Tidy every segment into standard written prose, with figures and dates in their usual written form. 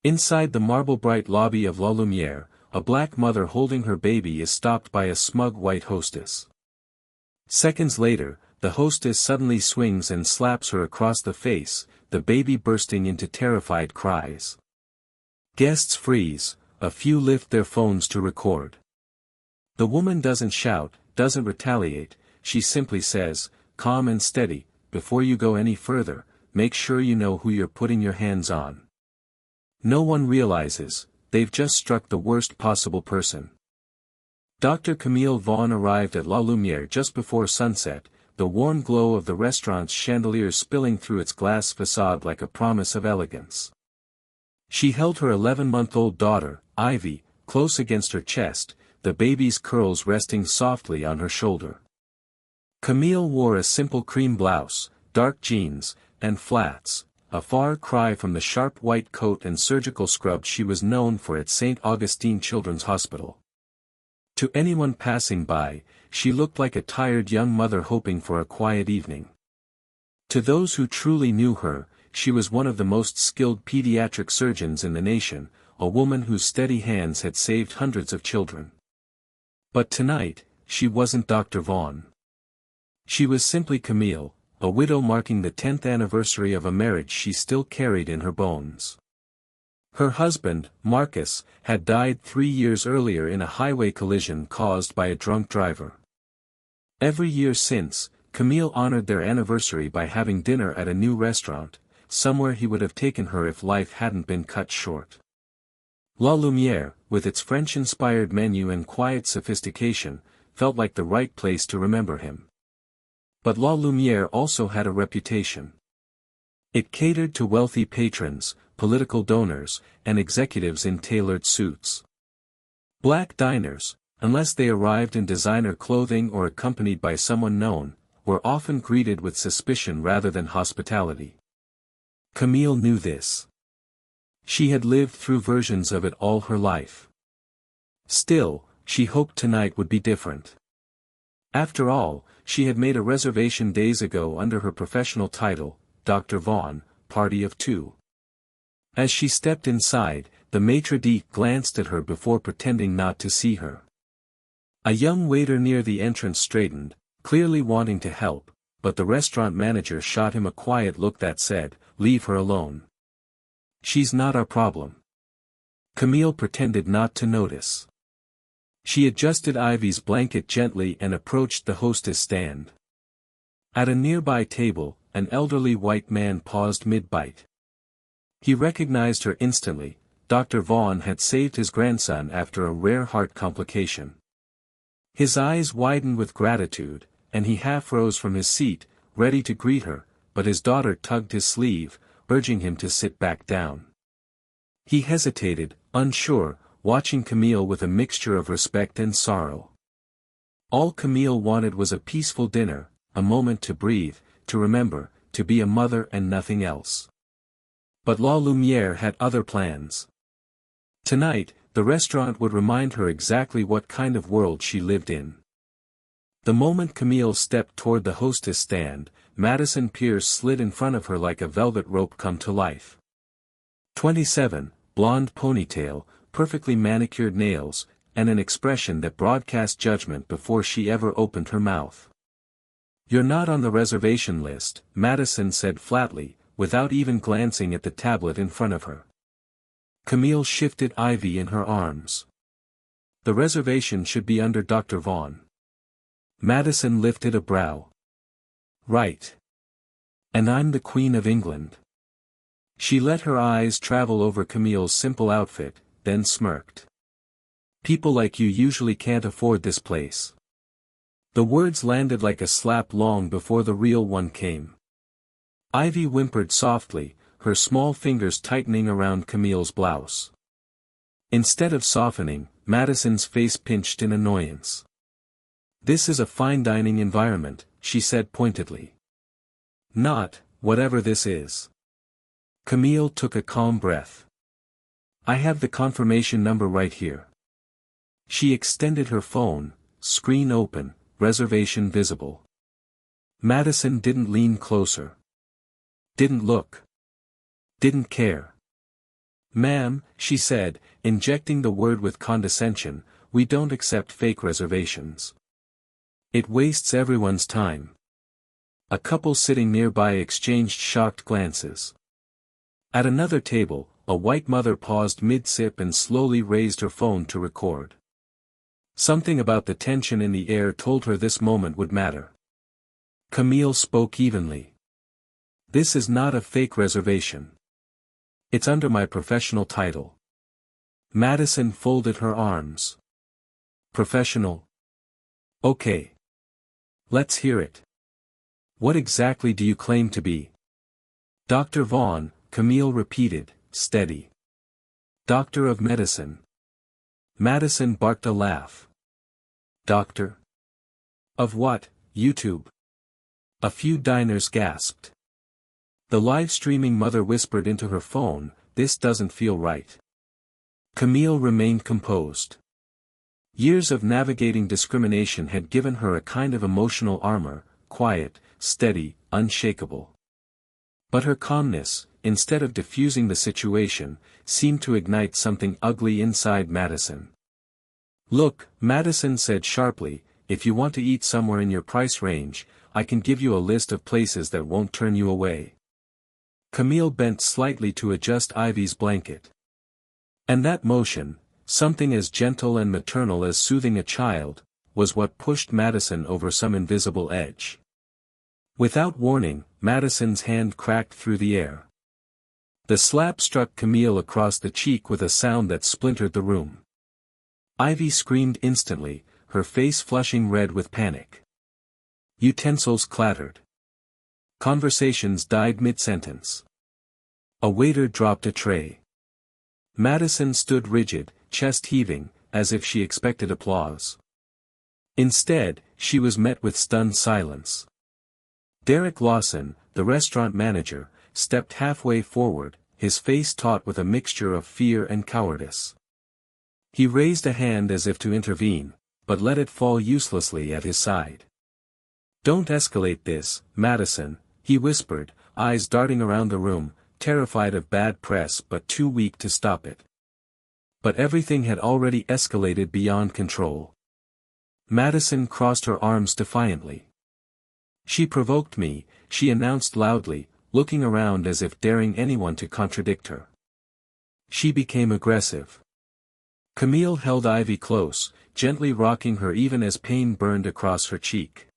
Inside the marble-bright lobby of La Lumière, a black mother holding her baby is stopped by a smug white hostess. Seconds later, the hostess suddenly swings and slaps her across the face, the baby bursting into terrified cries. Guests freeze, a few lift their phones to record. The woman doesn't shout, doesn't retaliate, she simply says, calm and steady, before you go any further, make sure you know who you're putting your hands on. No one realizes, they've just struck the worst possible person. Dr. Camille Vaughn arrived at La Lumière just before sunset, the warm glow of the restaurant's chandeliers spilling through its glass facade like a promise of elegance. She held her 11-month-old daughter, Ivy, close against her chest, the baby's curls resting softly on her shoulder. Camille wore a simple cream blouse, dark jeans, and flats, a far cry from the sharp white coat and surgical scrubs she was known for at St. Augustine Children's Hospital. To anyone passing by, she looked like a tired young mother hoping for a quiet evening. To those who truly knew her, she was one of the most skilled pediatric surgeons in the nation, a woman whose steady hands had saved hundreds of children. But tonight, she wasn't Dr. Vaughn. She was simply Camille, a widow marking the 10th anniversary of a marriage she still carried in her bones. Her husband, Marcus, had died 3 years earlier in a highway collision caused by a drunk driver. Every year since, Camille honored their anniversary by having dinner at a new restaurant, somewhere he would have taken her if life hadn't been cut short. La Lumière, with its French-inspired menu and quiet sophistication, felt like the right place to remember him. But La Lumière also had a reputation. It catered to wealthy patrons, political donors, and executives in tailored suits. Black diners, unless they arrived in designer clothing or accompanied by someone known, were often greeted with suspicion rather than hospitality. Camille knew this. She had lived through versions of it all her life. Still, she hoped tonight would be different. After all, she had made a reservation days ago under her professional title, Dr. Vaughn, party of 2. As she stepped inside, the maitre d' glanced at her before pretending not to see her. A young waiter near the entrance straightened, clearly wanting to help, but the restaurant manager shot him a quiet look that said, "Leave her alone. She's not our problem." Camille pretended not to notice. She adjusted Ivy's blanket gently and approached the hostess stand. At a nearby table, an elderly white man paused mid-bite. He recognized her instantly. Dr. Vaughn had saved his grandson after a rare heart complication. His eyes widened with gratitude, and he half rose from his seat, ready to greet her, but his daughter tugged his sleeve, urging him to sit back down. He hesitated, unsure, watching Camille with a mixture of respect and sorrow. All Camille wanted was a peaceful dinner, a moment to breathe, to remember, to be a mother and nothing else. But La Lumière had other plans. Tonight, the restaurant would remind her exactly what kind of world she lived in. The moment Camille stepped toward the hostess stand, Madison Pierce slid in front of her like a velvet rope come to life. 27, blonde ponytail, perfectly manicured nails, and an expression that broadcast judgment before she ever opened her mouth. "You're not on the reservation list," Madison said flatly, without even glancing at the tablet in front of her. Camille shifted Ivy in her arms. "The reservation should be under Dr. Vaughn." Madison lifted a brow. "Right. And I'm the Queen of England." She let her eyes travel over Camille's simple outfit, then smirked. "People like you usually can't afford this place." The words landed like a slap long before the real one came. Ivy whimpered softly, her small fingers tightening around Camille's blouse. Instead of softening, Madison's face pinched in annoyance. "This is a fine dining environment," she said pointedly. "Not, whatever this is." Camille took a calm breath. "I have the confirmation number right here." She extended her phone, screen open, reservation visible. Madison didn't lean closer. Didn't look. Didn't care. "Ma'am," she said, injecting the word with condescension, "we don't accept fake reservations. It wastes everyone's time." A couple sitting nearby exchanged shocked glances. At another table, a white mother paused mid-sip and slowly raised her phone to record. Something about the tension in the air told her this moment would matter. Camille spoke evenly. "This is not a fake reservation. It's under my professional title." Madison folded her arms. "Professional? Okay. Let's hear it. What exactly do you claim to be?" "Dr. Vaughn," Camille repeated, steady. "Doctor of medicine." Madison barked a laugh. "Doctor? Of what, YouTube?" A few diners gasped. The live-streaming mother whispered into her phone, "This doesn't feel right." Camille remained composed. Years of navigating discrimination had given her a kind of emotional armor, quiet, steady, unshakable. But her calmness, instead of diffusing the situation, seemed to ignite something ugly inside Madison. "Look," Madison said sharply, "if you want to eat somewhere in your price range, I can give you a list of places that won't turn you away." Camille bent slightly to adjust Ivy's blanket. And that motion, something as gentle and maternal as soothing a child, was what pushed Madison over some invisible edge. Without warning, Madison's hand cracked through the air. The slap struck Camille across the cheek with a sound that splintered the room. Ivy screamed instantly, her face flushing red with panic. Utensils clattered. Conversations died mid-sentence. A waiter dropped a tray. Madison stood rigid, chest heaving, as if she expected applause. Instead, she was met with stunned silence. Derek Lawson, the restaurant manager, stepped halfway forward, his face taut with a mixture of fear and cowardice. He raised a hand as if to intervene, but let it fall uselessly at his side. "Don't escalate this, Madison," he whispered, eyes darting around the room, terrified of bad press but too weak to stop it. But everything had already escalated beyond control. Madison crossed her arms defiantly. "She provoked me," she announced loudly, looking around as if daring anyone to contradict her. "She became aggressive." Camille held Ivy close, gently rocking her even as pain burned across her cheek.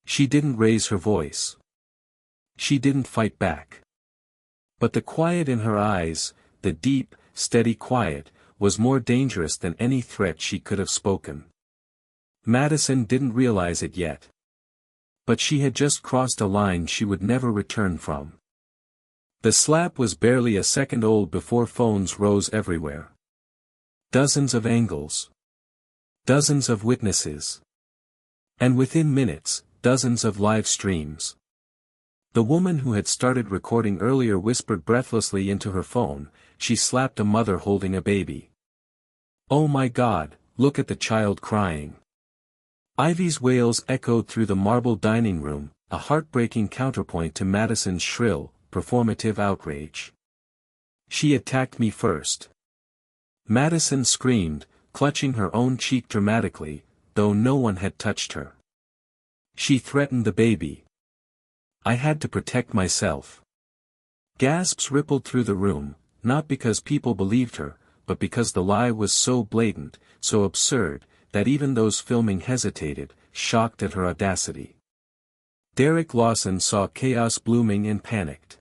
She didn't raise her voice. She didn't fight back. But the quiet in her eyes, the deep, steady quiet, was more dangerous than any threat she could have spoken. Madison didn't realize it yet. But she had just crossed a line she would never return from. The slap was barely a second old before phones rose everywhere. Dozens of angles. Dozens of witnesses. And within minutes, dozens of live streams. The woman who had started recording earlier whispered breathlessly into her phone, she slapped a mother holding a baby. "Oh my God, look at the child crying." Ivy's wails echoed through the marble dining room, a heartbreaking counterpoint to Madison's shrill, performative outrage. "She attacked me first." Madison screamed, clutching her own cheek dramatically, though no one had touched her. "She threatened the baby. I had to protect myself." Gasps rippled through the room, not because people believed her, but because the lie was so blatant, so absurd, that even those filming hesitated, shocked at her audacity. Derek Lawson saw chaos blooming and panicked.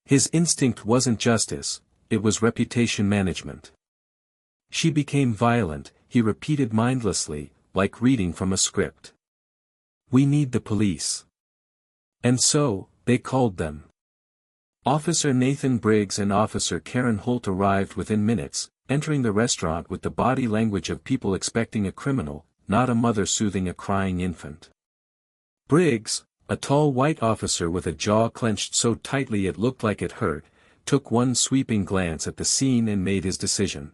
His instinct wasn't justice, it was reputation management. "She became violent," he repeated mindlessly, like reading from a script. "We need the police." And so, they called them. Officer Nathan Briggs and Officer Karen Holt arrived within minutes, entering the restaurant with the body language of people expecting a criminal, not a mother soothing a crying infant. Briggs, a tall white officer with a jaw clenched so tightly it looked like it hurt, took one sweeping glance at the scene and made his decision.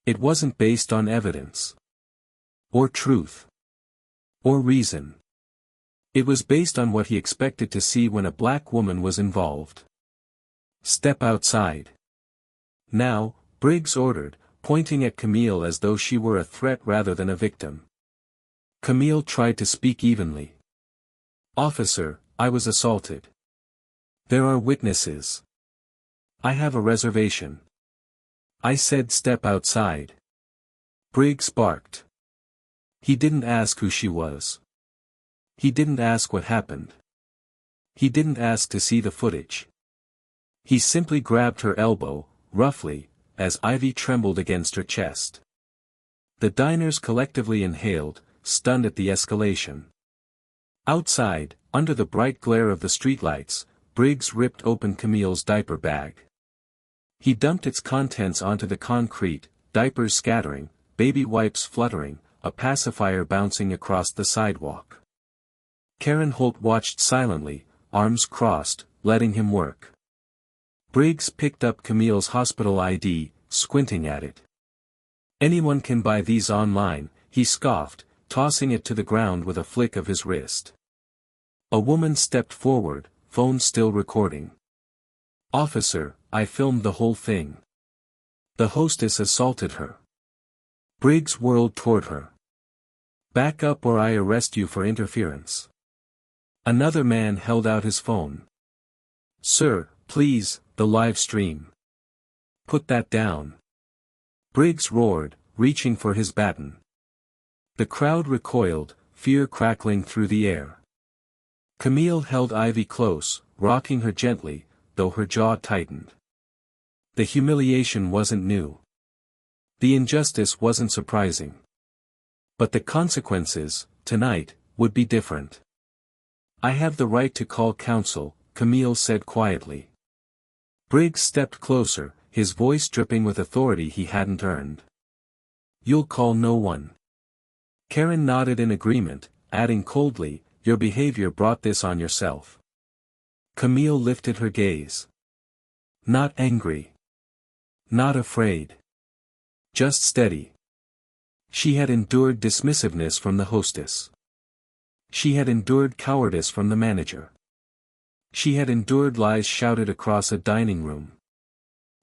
It wasn't based on evidence. Or truth. Or reason. It was based on what he expected to see when a black woman was involved. "Step outside." Now, Briggs ordered, pointing at Camille as though she were a threat rather than a victim. Camille tried to speak evenly. "Officer, I was assaulted. There are witnesses. I have a reservation." I said step outside. Briggs barked. He didn't ask who she was. He didn't ask what happened. He didn't ask to see the footage. He simply grabbed her elbow, roughly, as Ivy trembled against her chest. The diners collectively inhaled, stunned at the escalation. Outside, under the bright glare of the streetlights, Briggs ripped open Camille's diaper bag. He dumped its contents onto the concrete, diapers scattering, baby wipes fluttering, a pacifier bouncing across the sidewalk. Karen Holt watched silently, arms crossed, letting him work. Briggs picked up Camille's hospital ID, squinting at it. "Anyone can buy these online," he scoffed, tossing it to the ground with a flick of his wrist. A woman stepped forward, phone still recording. "Officer, I filmed the whole thing. The hostess assaulted her." Briggs whirled toward her. "Back up or I arrest you for interference." Another man held out his phone. "Sir, please, the live stream." "Put that down." Briggs roared, reaching for his baton. The crowd recoiled, fear crackling through the air. Camille held Ivy close, rocking her gently, though her jaw tightened. The humiliation wasn't new. The injustice wasn't surprising. But the consequences, tonight, would be different. "I have the right to call counsel," Camille said quietly. Briggs stepped closer, his voice dripping with authority he hadn't earned. "You'll call no one." Karen nodded in agreement, adding coldly, "Your behavior brought this on yourself." Camille lifted her gaze. Not angry. Not afraid. Just steady. She had endured dismissiveness from the hostess. She had endured cowardice from the manager. She had endured lies shouted across a dining room.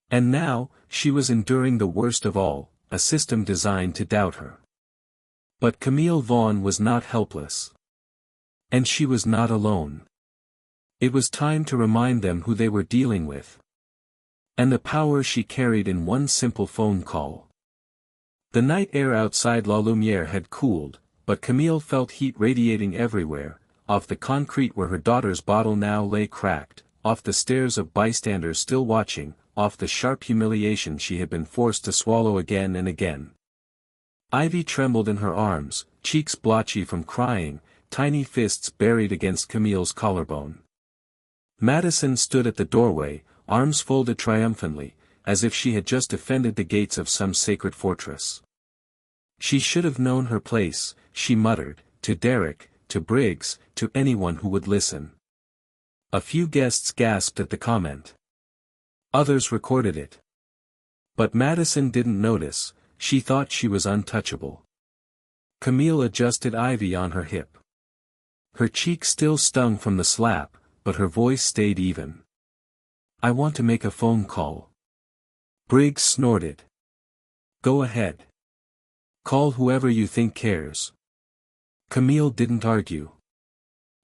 And now, she was enduring the worst of all, a system designed to doubt her. But Camille Vaughn was not helpless. And she was not alone. It was time to remind them who they were dealing with. And the power she carried in one simple phone call. The night air outside La Lumière had cooled, but Camille felt heat radiating everywhere, off the concrete where her daughter's bottle now lay cracked, off the stares of bystanders still watching, off the sharp humiliation she had been forced to swallow again and again. Ivy trembled in her arms, cheeks blotchy from crying, tiny fists buried against Camille's collarbone. Madison stood at the doorway, arms folded triumphantly, as if she had just defended the gates of some sacred fortress. She should have known her place, she muttered, to Derek, to Briggs, to anyone who would listen. A few guests gasped at the comment. Others recorded it. But Madison didn't notice, she thought she was untouchable. Camille adjusted Ivy on her hip. Her cheek still stung from the slap, but her voice stayed even. "I want to make a phone call." Briggs snorted. "Go ahead. Call whoever you think cares." Camille didn't argue.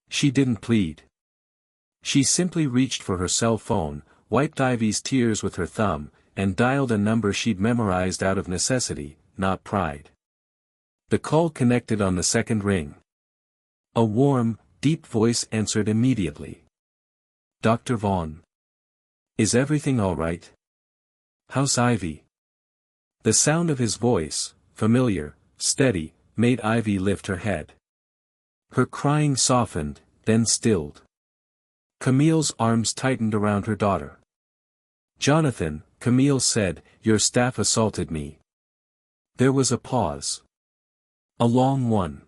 She didn't plead. She simply reached for her cell phone, wiped Ivy's tears with her thumb, and dialed a number she'd memorized out of necessity, not pride. The call connected on the second ring. A warm, deep voice answered immediately. "Dr. Vaughn. Is everything all right? How's Ivy?" The sound of his voice, familiar, steady, made Ivy lift her head. Her crying softened, then stilled. Camille's arms tightened around her daughter. "Jonathan," Camille said, "your staff assaulted me." There was a pause. A long one.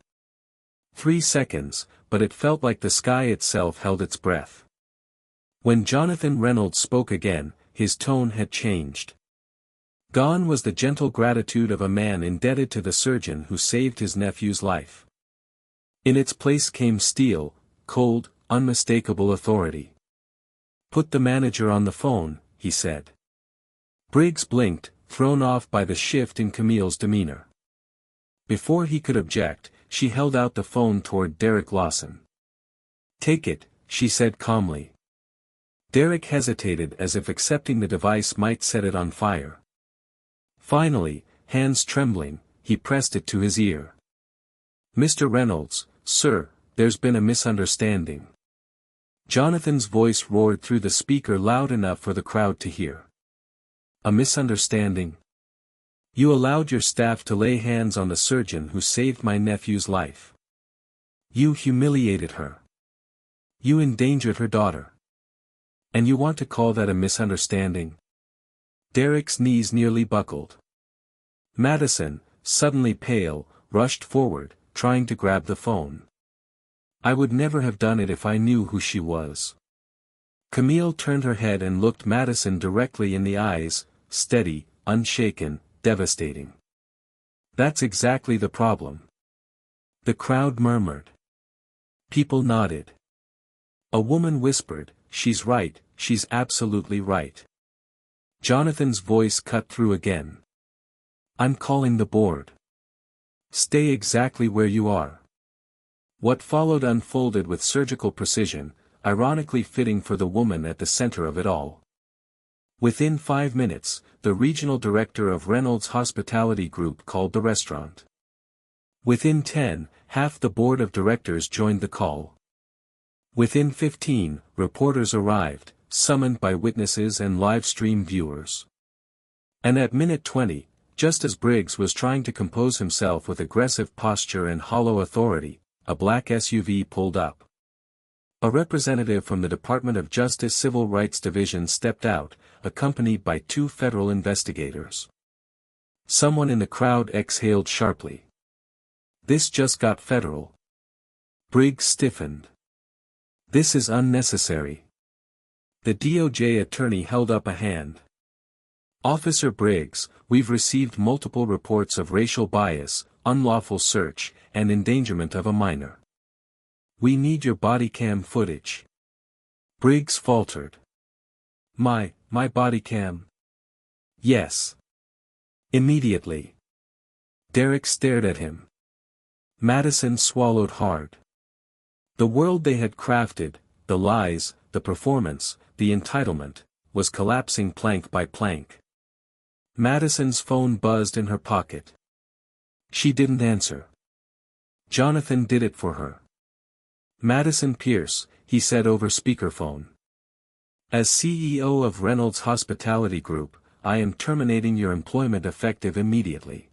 3 seconds, but it felt like the sky itself held its breath. When Jonathan Reynolds spoke again, his tone had changed. Gone was the gentle gratitude of a man indebted to the surgeon who saved his nephew's life. In its place came steel, cold, unmistakable authority. "Put the manager on the phone," he said. Briggs blinked, thrown off by the shift in Camille's demeanor. Before he could object, she held out the phone toward Derek Lawson. "Take it," she said calmly. Derek hesitated as if accepting the device might set it on fire. Finally, hands trembling, he pressed it to his ear. "Mr. Reynolds, sir, there's been a misunderstanding." Jonathan's voice roared through the speaker loud enough for the crowd to hear. "A misunderstanding? You allowed your staff to lay hands on the surgeon who saved my nephew's life. You humiliated her. You endangered her daughter. And you want to call that a misunderstanding?" Derek's knees nearly buckled. Madison, suddenly pale, rushed forward, trying to grab the phone. "I would never have done it if I knew who she was." Camille turned her head and looked Madison directly in the eyes, steady, unshaken, devastating. "That's exactly the problem." The crowd murmured. People nodded. A woman whispered, "She's right, she's absolutely right." Jonathan's voice cut through again. "I'm calling the board. Stay exactly where you are." What followed unfolded with surgical precision, ironically fitting for the woman at the center of it all. Within 5 minutes, the regional director of Reynolds Hospitality Group called the restaurant. Within 10, half the board of directors joined the call. Within 15, reporters arrived, summoned by witnesses and live stream viewers. And at minute 20, just as Briggs was trying to compose himself with aggressive posture and hollow authority, a black SUV pulled up. A representative from the Department of Justice Civil Rights Division stepped out, accompanied by 2 federal investigators. Someone in the crowd exhaled sharply. This just got federal. Briggs stiffened. This is unnecessary. The DOJ attorney held up a hand. Officer Briggs, we've received multiple reports of racial bias, unlawful search, and endangerment of a minor. We need your body cam footage. Briggs faltered. My body cam? Yes. Immediately. Derek stared at him. Madison swallowed hard. The world they had crafted, the lies, the performance, the entitlement, was collapsing plank by plank. Madison's phone buzzed in her pocket. She didn't answer. Jonathan did it for her. "Madison Pierce," he said over speakerphone. "As CEO of Reynolds Hospitality Group, I am terminating your employment effective immediately.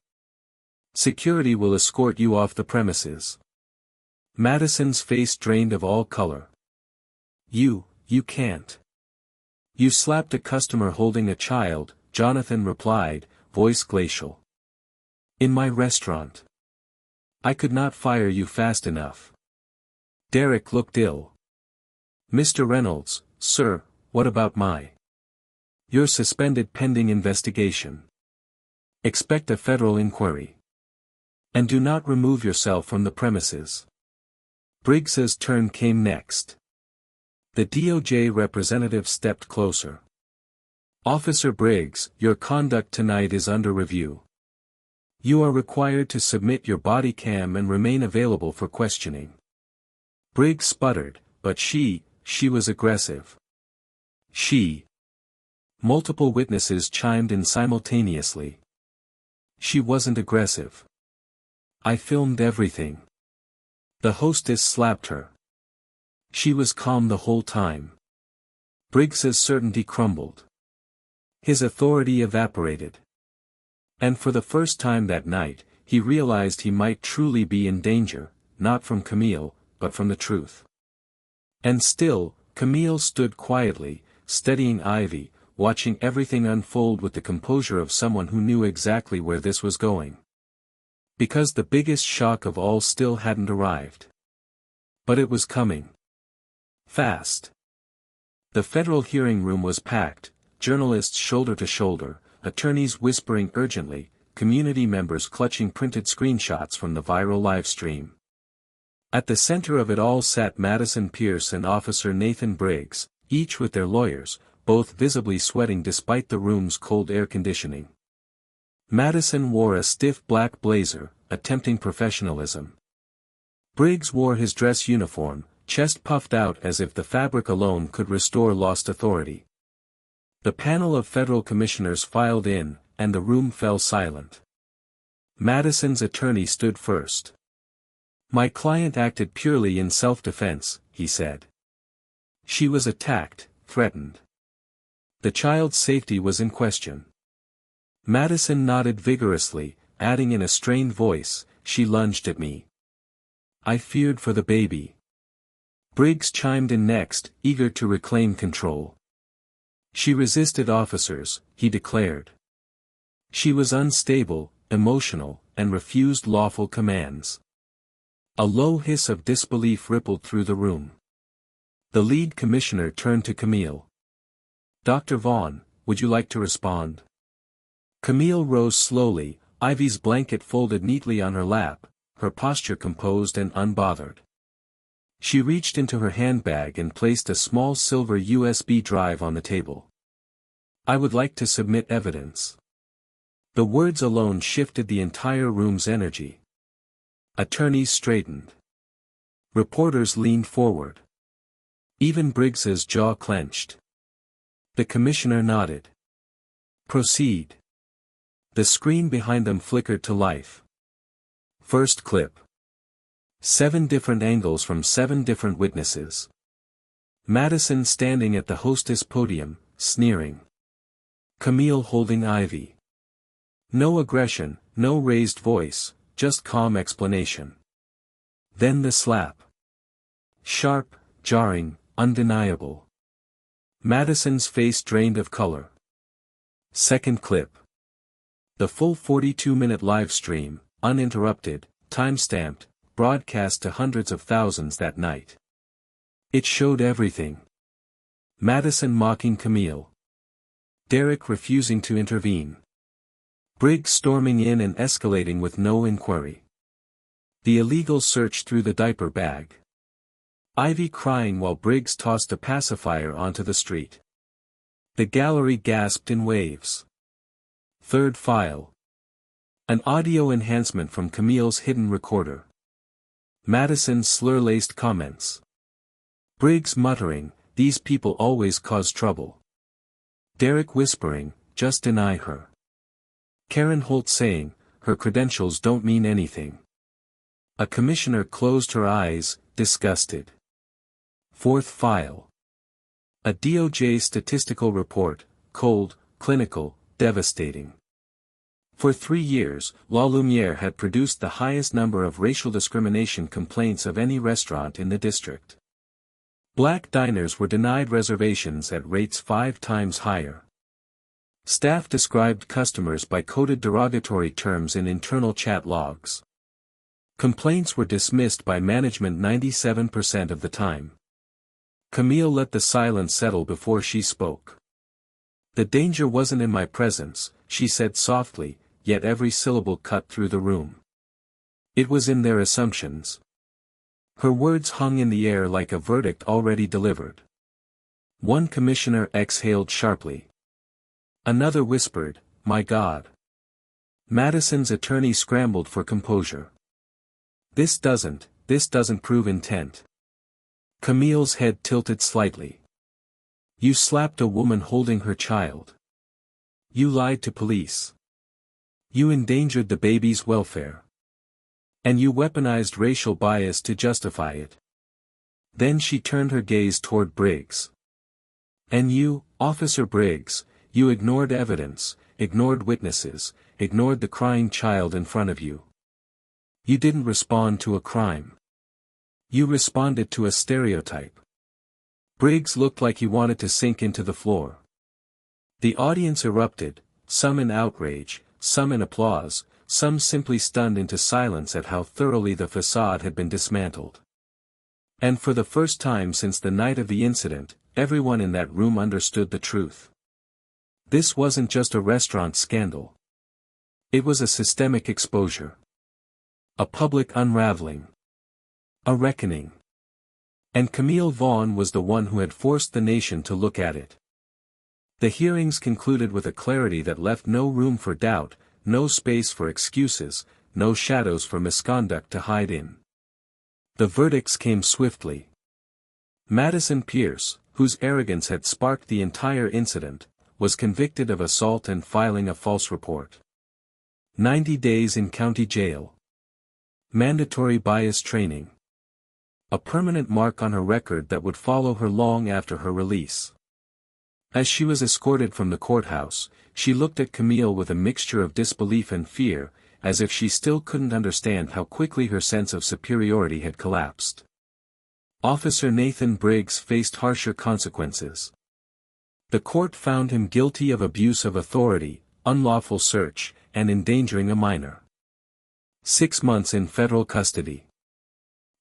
Security will escort you off the premises." Madison's face drained of all color. You can't. You slapped a customer holding a child," Jonathan replied, voice glacial. "In my restaurant. I could not fire you fast enough." Derek looked ill. "Mr. Reynolds, sir, what about You're suspended pending investigation. Expect a federal inquiry. And do not remove yourself from the premises." Briggs's turn came next. The DOJ representative stepped closer. "Officer Briggs, your conduct tonight is under review. You are required to submit your body cam and remain available for questioning." Briggs sputtered, but she was aggressive. Multiple witnesses chimed in simultaneously. "She wasn't aggressive. I filmed everything." The hostess slapped her. "She was calm the whole time." Briggs's certainty crumbled. His authority evaporated. And for the first time that night, he realized he might truly be in danger, not from Camille, but from the truth. And still, Camille stood quietly, steadying Ivy, watching everything unfold with the composure of someone who knew exactly where this was going. Because the biggest shock of all still hadn't arrived. But it was coming. Fast. The federal hearing room was packed, journalists shoulder to shoulder, attorneys whispering urgently, community members clutching printed screenshots from the viral live stream. At the center of it all sat Madison Pierce and Officer Nathan Briggs, each with their lawyers, both visibly sweating despite the room's cold air conditioning. Madison wore a stiff black blazer, attempting professionalism. Briggs wore his dress uniform, chest puffed out as if the fabric alone could restore lost authority. The panel of federal commissioners filed in, and the room fell silent. Madison's attorney stood first. "My client acted purely in self-defense," he said. "She was attacked, threatened. The child's safety was in question." Madison nodded vigorously, adding in a strained voice, "She lunged at me. I feared for the baby." Briggs chimed in next, eager to reclaim control. "She resisted officers," he declared. "She was unstable, emotional, and refused lawful commands." A low hiss of disbelief rippled through the room. The lead commissioner turned to Camille. "Dr. Vaughn, would you like to respond?" Camille rose slowly, Ivy's blanket folded neatly on her lap, her posture composed and unbothered. She reached into her handbag and placed a small silver USB drive on the table. "I would like to submit evidence." The words alone shifted the entire room's energy. Attorneys straightened. Reporters leaned forward. Even Briggs's jaw clenched. The commissioner nodded. "Proceed." The screen behind them flickered to life. First clip. 7 different angles from 7 different witnesses. Madison standing at the Hostess podium, sneering. Camille holding Ivy. No aggression, no raised voice, just calm explanation. Then the slap. Sharp, jarring, undeniable. Madison's face drained of color. Second clip. The full 42-minute live stream, uninterrupted, time-stamped, broadcast to hundreds of thousands that night. It showed everything. Madison mocking Camille. Derek refusing to intervene. Briggs storming in and escalating with no inquiry. The illegal search through the diaper bag. Ivy crying while Briggs tossed a pacifier onto the street. The gallery gasped in waves. Third file. An audio enhancement from Camille's hidden recorder. Madison's slur-laced comments. Briggs muttering, "These people always cause trouble." Derek whispering, "Just deny her." Karen Holt saying, "Her credentials don't mean anything." A commissioner closed her eyes, disgusted. Fourth file. A DOJ statistical report, cold, clinical, devastating. For 3 years, La Lumière had produced the highest number of racial discrimination complaints of any restaurant in the district. Black diners were denied reservations at rates 5 times higher. Staff described customers by coded derogatory terms in internal chat logs. Complaints were dismissed by management 97% of the time. Camille let the silence settle before she spoke. "The danger wasn't in my presence," she said softly, yet every syllable cut through the room. "It was in their assumptions." Her words hung in the air like a verdict already delivered. One commissioner exhaled sharply. Another whispered, "My God." Madison's attorney scrambled for composure. This doesn't prove intent." Camille's head tilted slightly. "You slapped a woman holding her child. You lied to police. You endangered the baby's welfare. And you weaponized racial bias to justify it." Then she turned her gaze toward Briggs. "And you, Officer Briggs, you ignored evidence, ignored witnesses, ignored the crying child in front of you. You didn't respond to a crime. You responded to a stereotype." Briggs looked like he wanted to sink into the floor. The audience erupted, some in outrage, some in applause, some simply stunned into silence at how thoroughly the facade had been dismantled. And for the first time since the night of the incident, everyone in that room understood the truth. This wasn't just a restaurant scandal. It was a systemic exposure. A public unraveling. A reckoning. And Camille Vaughn was the one who had forced the nation to look at it. The hearings concluded with a clarity that left no room for doubt, no space for excuses, no shadows for misconduct to hide in. The verdicts came swiftly. Madison Pierce, whose arrogance had sparked the entire incident, was convicted of assault and filing a false report. 90 days in county jail. Mandatory bias training. A permanent mark on her record that would follow her long after her release. As she was escorted from the courthouse, she looked at Camille with a mixture of disbelief and fear, as if she still couldn't understand how quickly her sense of superiority had collapsed. Officer Nathan Briggs faced harsher consequences. The court found him guilty of abuse of authority, unlawful search, and endangering a minor. 6 months in federal custody.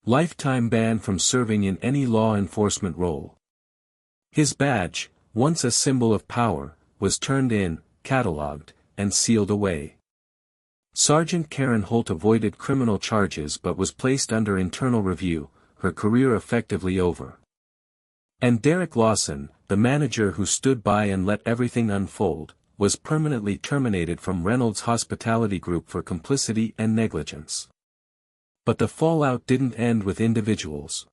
Lifetime ban from serving in any law enforcement role. His badge, once a symbol of power, was turned in, catalogued, and sealed away. Sergeant Karen Holt avoided criminal charges but was placed under internal review, her career effectively over. And Derek Lawson, the manager who stood by and let everything unfold, was permanently terminated from Reynolds Hospitality Group for complicity and negligence. But the fallout didn't end with individuals.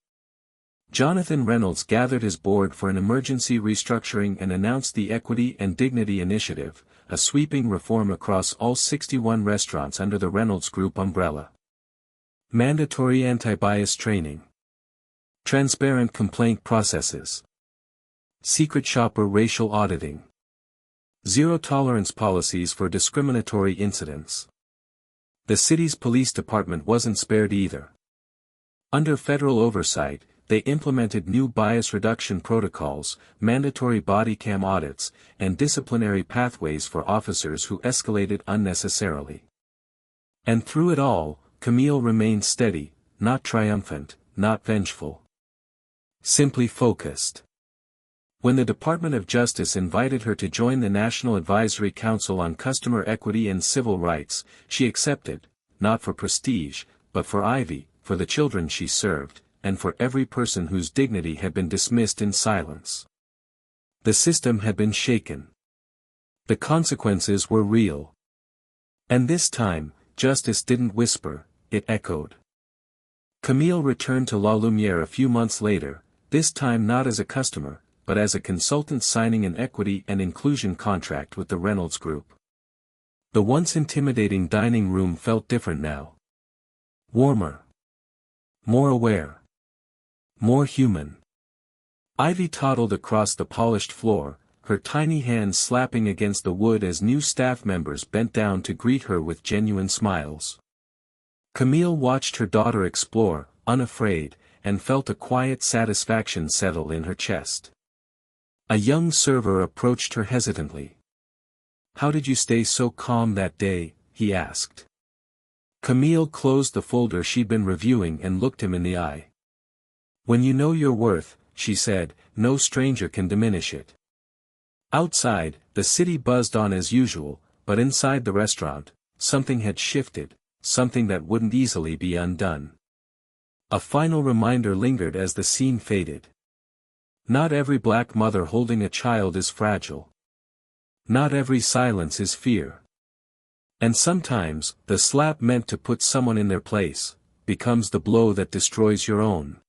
Jonathan Reynolds gathered his board for an emergency restructuring and announced the Equity and Dignity Initiative, a sweeping reform across all 61 restaurants under the Reynolds Group umbrella. Mandatory anti-bias training. Transparent complaint processes. Secret shopper racial auditing. Zero-tolerance policies for discriminatory incidents. The city's police department wasn't spared either. Under federal oversight, they implemented new bias reduction protocols, mandatory body cam audits, and disciplinary pathways for officers who escalated unnecessarily. And through it all, Camille remained steady, not triumphant, not vengeful. Simply focused. When the Department of Justice invited her to join the National Advisory Council on Customer Equity and Civil Rights, she accepted, not for prestige, but for Ivy, for the children she served, and for every person whose dignity had been dismissed in silence. The system had been shaken. The consequences were real. And this time, justice didn't whisper, it echoed. Camille returned to La Lumière a few months later, this time not as a customer, but as a consultant signing an equity and inclusion contract with the Reynolds Group. The once intimidating dining room felt different now. Warmer. More aware. More human. Ivy toddled across the polished floor, her tiny hands slapping against the wood as new staff members bent down to greet her with genuine smiles. Camille watched her daughter explore, unafraid, and felt a quiet satisfaction settle in her chest. A young server approached her hesitantly. "How did you stay so calm that day?" he asked. Camille closed the folder she'd been reviewing and looked him in the eye. "When you know your worth," she said, "no stranger can diminish it." Outside, the city buzzed on as usual, but inside the restaurant, something had shifted, something that wouldn't easily be undone. A final reminder lingered as the scene faded. Not every black mother holding a child is fragile. Not every silence is fear. And sometimes, the slap meant to put someone in their place, becomes the blow that destroys your own.